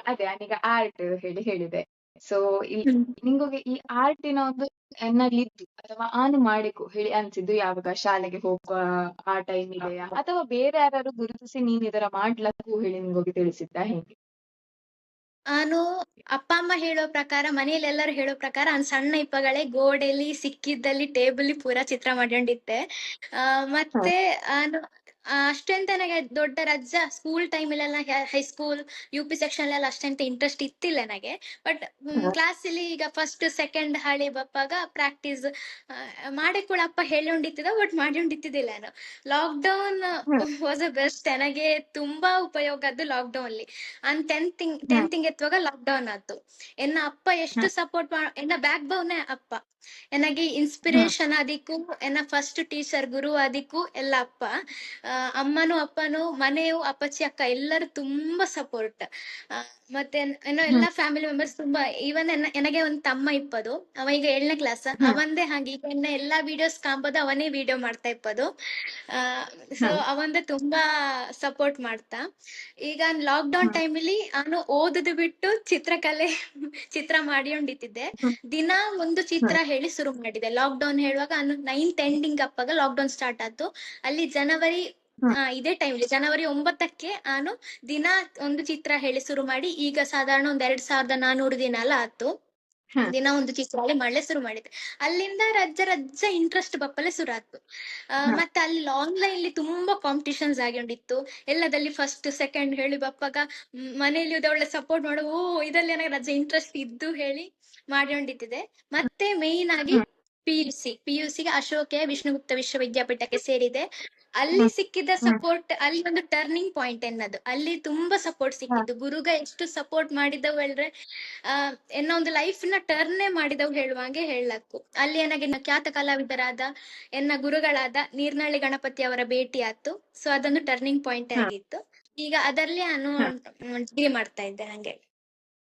ಅದೇ ನಾನೀಗ ಆರ್ಟ್ ಹೇಳಿ ಹೇಳಿದೆ. ಸೊ ಇಲ್ಲಿ ಹ್ಮ್. ನಿಂಗೊಗೆ ಈ ಆರ್ಟಿನ ಒಂದು ಎನ್ನಲ್ಲಿದ್ದು ಅಥವಾ ಆನ್ ಮಾಡಿಕೊ ಹೇಳಿ ಅನ್ಸಿದ್ದು ಯಾವಾಗ? ಶಾಲೆಗೆ ಹೋಗುವ ಆ ಟೈಮಿಗೆಯಾ? ಅಥವಾ ಬೇರೆ ಯಾರಾದ್ರು ಗುರುತಿಸಿ ನೀನ್ ಇದರ ಮಾಡ್ಲಕ್ಕು ಹೇಳಿ ನಿಂಗೊಗೆ ತಿಳಿಸಿದ್ದಾ ಹೇಗೆ? ನಾನು ಅಪ್ಪ ಅಮ್ಮ ಹೇಳೋ ಪ್ರಕಾರ, ಮನೇಲಿ ಎಲ್ಲರೂ ಹೇಳೋ ಪ್ರಕಾರ ನಾನ್ ಸಣ್ಣ ಇಪ್ಪಗಳೇ ಗೋಡೆಲಿ ಸಿಕ್ಕಿದ್ದಲ್ಲಿ ಟೇಬಲ್ ಪೂರಾ ಚಿತ್ರ ಮಾಡ್ಕೊಂಡಿದ್ದೆ. ಹ ಮತ್ತೆ ನಾನು ಅಷ್ಟೆಂತ ನನಗೆ ದೊಡ್ಡ ರಜ್ಜ ಸ್ಕೂಲ್ ಟೈಮಲ್ಲೆಲ್ಲ ಹೈಸ್ಕೂಲ್ UP ಸೆಕ್ಷನ್ ಎಲ್ಲ ಅಷ್ಟೆಂತ ಇಂಟ್ರೆಸ್ಟ್ ಇತ್ತಿಲ್ಲ ನನಗೆ. ಬಟ್ ಹ ಕ್ಲಾಸಲ್ಲಿ ಈಗ ಫಸ್ಟ್ ಸೆಕೆಂಡ್ ಹಾಳಿ ಬಪ್ಪಾಗ ಪ್ರಾಕ್ಟೀಸ್ ಮಾಡಿ ಕೂಡ ಅಪ್ಪ ಹೇಳ್ಕೊಂಡಿತ್ತಿದ, ಬಟ್ ಮಾಡ್ಕೊಂಡಿದ್ದಿಲ್ಲ ನಾನು. ಲಾಕ್ಡೌನ್ ಹ ವಾಸ್ ಅ ಬೆಸ್ಟ್. ನನಗೆ ತುಂಬಾ ಉಪಯೋಗ ಆದ್ದು ಲಾಕ್ಡೌನ್ ಅಲ್ಲಿ. ನಾನ್ ಹ ಟೆಂತ್ ಎತ್ತುವಾಗ ಲಾಕ್ಡೌನ್ ಆತು. ಎನ್ನ ಅಪ್ಪ ಎಷ್ಟು ಹ ಸಪೋರ್ಟ್ ಎನ್ನ ಬ್ಯಾಕ್ ಬೋನೇ ಅಪ್ಪ. ಎನಗೆ ಹ ಇನ್ಸ್ಪಿರೇಷನ್ ಆದಿಕ್ಕು, ಎನ್ನ ಫಸ್ಟ್ ಟೀಚರ್ ಗುರು ಆದಿಕ್ಕು ಎಲ್ಲ ಅಪ್ಪ. ಅಮ್ಮನು ಅಪ್ಪನು ಮನೆಯು ಅಪ್ಪಚ್ಚಿ ಅಕ್ಕ ಎಲ್ಲರೂ ತುಂಬಾ ಸಪೋರ್ಟ್. ಮತ್ತೆ ಏನೋ ಹ ಎಲ್ಲ ಫ್ಯಾಮಿಲಿ ಮೆಂಬರ್ಸ್ ತುಂಬಾ. ಈವನ್ ನನಗೆ ಒಂದು ತಮ್ಮ ಇಪ್ಪದು, ಅವ ಈಗ 7ನೇ ಕ್ಲಾಸ್. ಹ ಅವಂದೇ ಹಾಗೆ ಈಗ ಎನ್ನ ಎಲ್ಲಾ ವಿಡಿಯೋಸ್ ಕಾಂಬೋದು ಅವನೇ ವಿಡಿಯೋ ಮಾಡ್ತಾ ಇಪ್ಪದು. ಸೊ ಹ ಅವಂದೇ ತುಂಬಾ ಸಪೋರ್ಟ್ ಮಾಡ್ತಾ. ಈಗ ಲಾಕ್ಡೌನ್ ಹ ಟೈಮಲ್ಲಿ ನಾನು ಓದುದು ಬಿಟ್ಟು ಚಿತ್ರಕಲೆ ಚಿತ್ರ ಮಾಡಿಕೊಂಡಿದ್ದೆ. ಹ ದಿನ ಒಂದು ಹ ಚಿತ್ರ ಹೇಳಿ ಶುರು ಮಾಡಿದೆ. ಲಾಕ್ಡೌನ್ ಹೇಳುವಾಗ ನಾನು 9th ಎಂಡಿಂಗ್ ಅಪ್ಪಾಗ ಲಾಕ್ಡೌನ್ ಸ್ಟಾರ್ಟ್ ಆಯ್ತು. ಅಲ್ಲಿ ಜನವರಿ ಹ ಇದೇ ಟೈಮ್ಲಿ ಜನವರಿ 9ಕ್ಕೆ ನಾನು ದಿನ ಒಂದು ಚಿತ್ರ ಹೇಳಿ ಶುರು ಮಾಡಿ, ಈಗ ಸಾಧಾರಣ ಒಂದ್ 2400 ದಿನ ಎಲ್ಲ ಆತು. ಹ ದಿನ ಒಂದು ಚಿತ್ರ ಅಲ್ಲಿ ಮಾಡ್ಲೆ ಶುರು ಮಾಡಿದೆ. ಅಲ್ಲಿಂದ ರಜ್ಜ ರಜ್ಜ ಇಂಟ್ರೆಸ್ಟ್ ಬಪ್ಪಲೆ ಶುರು ಆಯ್ತು. ಹ ಮತ್ತೆ ಅಲ್ಲಿ ಆನ್ಲೈನ್ಲಿ ತುಂಬಾ ಕಾಂಪಿಟಿಷನ್ಸ್ ಆಗಿಕೊಂಡಿತ್ತು. ಎಲ್ಲದಲ್ಲಿ ಫಸ್ಟ್ ಸೆಕೆಂಡ್ ಹೇಳಿ ಬಪ್ಪಾಗ ಮನೇಲಿ ಒಳ್ಳೆ ಸಪೋರ್ಟ್ ಮಾಡು, ಓ ಇದಲ್ಲಿ ನನಗೆ ರಜೆ ಇಂಟ್ರೆಸ್ಟ್ ಇದ್ದು ಹೇಳಿ ಮಾಡ್ಕೊಂಡಿದ್ದೆ. ಮತ್ತೆ ಮೇಯ್ನ್ ಆಗಿ PUCಗೆ ಅಶೋಕೆ ವಿಷ್ಣುಗುಪ್ತ ವಿಶ್ವವಿದ್ಯಾಪೀಠಕ್ಕೆ ಸೇರಿದೆ. ಅಲ್ಲಿ ಸಿಕ್ಕಿದ ಸಪೋರ್ಟ್ ಅಲ್ಲಿ ಒಂದು ಟರ್ನಿಂಗ್ ಪಾಯಿಂಟ್ ಎನ್ನದು. ಅಲ್ಲಿ ತುಂಬಾ ಸಪೋರ್ಟ್ ಸಿಕ್ಕಿದ್ದು. ಗುರುಗ ಎಷ್ಟು ಸಪೋರ್ಟ್ ಮಾಡಿದವು ಹೇಳ್ರೆ, ಎನ್ನ ಒಂದು ಲೈಫ್ ನ ಟರ್ನೇ ಮಾಡಿದವು ಹೇಳುವಾಗೆ ಹೇಳಕ್ಕು. ಅಲ್ಲಿ ನನಗೆ ಖ್ಯಾತ ಕಲಾವಿದರಾದ ಎನ್ನ ಗುರುಗಳಾದ ನೀರ್ನಳ್ಳಿ ಗಣಪತಿ ಅವರ ಭೇಟಿ ಆಯ್ತು. ಸೊ ಅದೊಂದು ಟರ್ನಿಂಗ್ ಪಾಯಿಂಟ್ ಹ ಆಗಿತ್ತು. ಈಗ ಅದರಲ್ಲಿ ನಾನು ಹ ಡಿಗ್ರಿ ಮಾಡ್ತಾ ಇದ್ದೆ ಹಂಗೆ.